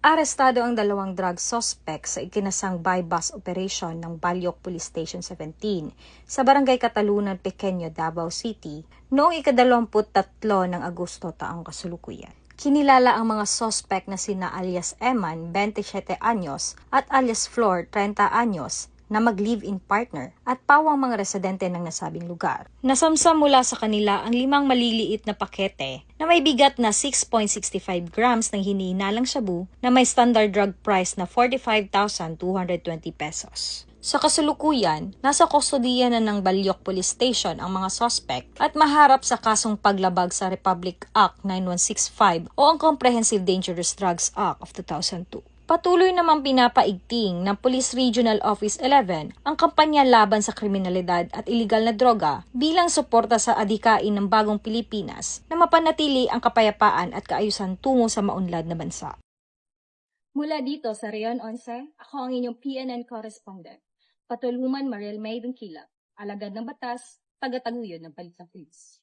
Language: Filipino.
Arestado ang dalawang drug suspect sa ikinasang buy-bust operation ng Balyok Police Station 17 sa Barangay Katalunan, Pequeño, Davao City noong ika-23 ng Agosto taong kasalukuyan. Kinilala ang mga suspect na sina alias Eman, 27 anyos at alias Flor, 30 anyos, na mag-live-in partner at pawang mga residente ng nasabing lugar. Nasamsam mula sa kanila ang 5 maliliit na pakete na may bigat na 6.65 grams ng hinihinalang shabu na may standard drug price na 45,220 pesos. Sa kasalukuyan, nasa kustodiya na ng Balyok Police Station ang mga suspect at maharap sa kasong paglabag sa Republic Act 9165 o ang Comprehensive Dangerous Drugs Act of 2002. Patuloy namang pinapaigting ng Police Regional Office 11 ang kampanya laban sa kriminalidad at iligal na droga bilang suporta sa adhikain ng bagong Pilipinas na mapanatili ang kapayapaan at kaayusan tungo sa maunlad na bansa. Mula dito sa Rion 11, ako ang inyong PNN correspondent, Patulhuman Mariel May Dungkila, alagad ng batas, tagataguyod ng Balitang Pulis.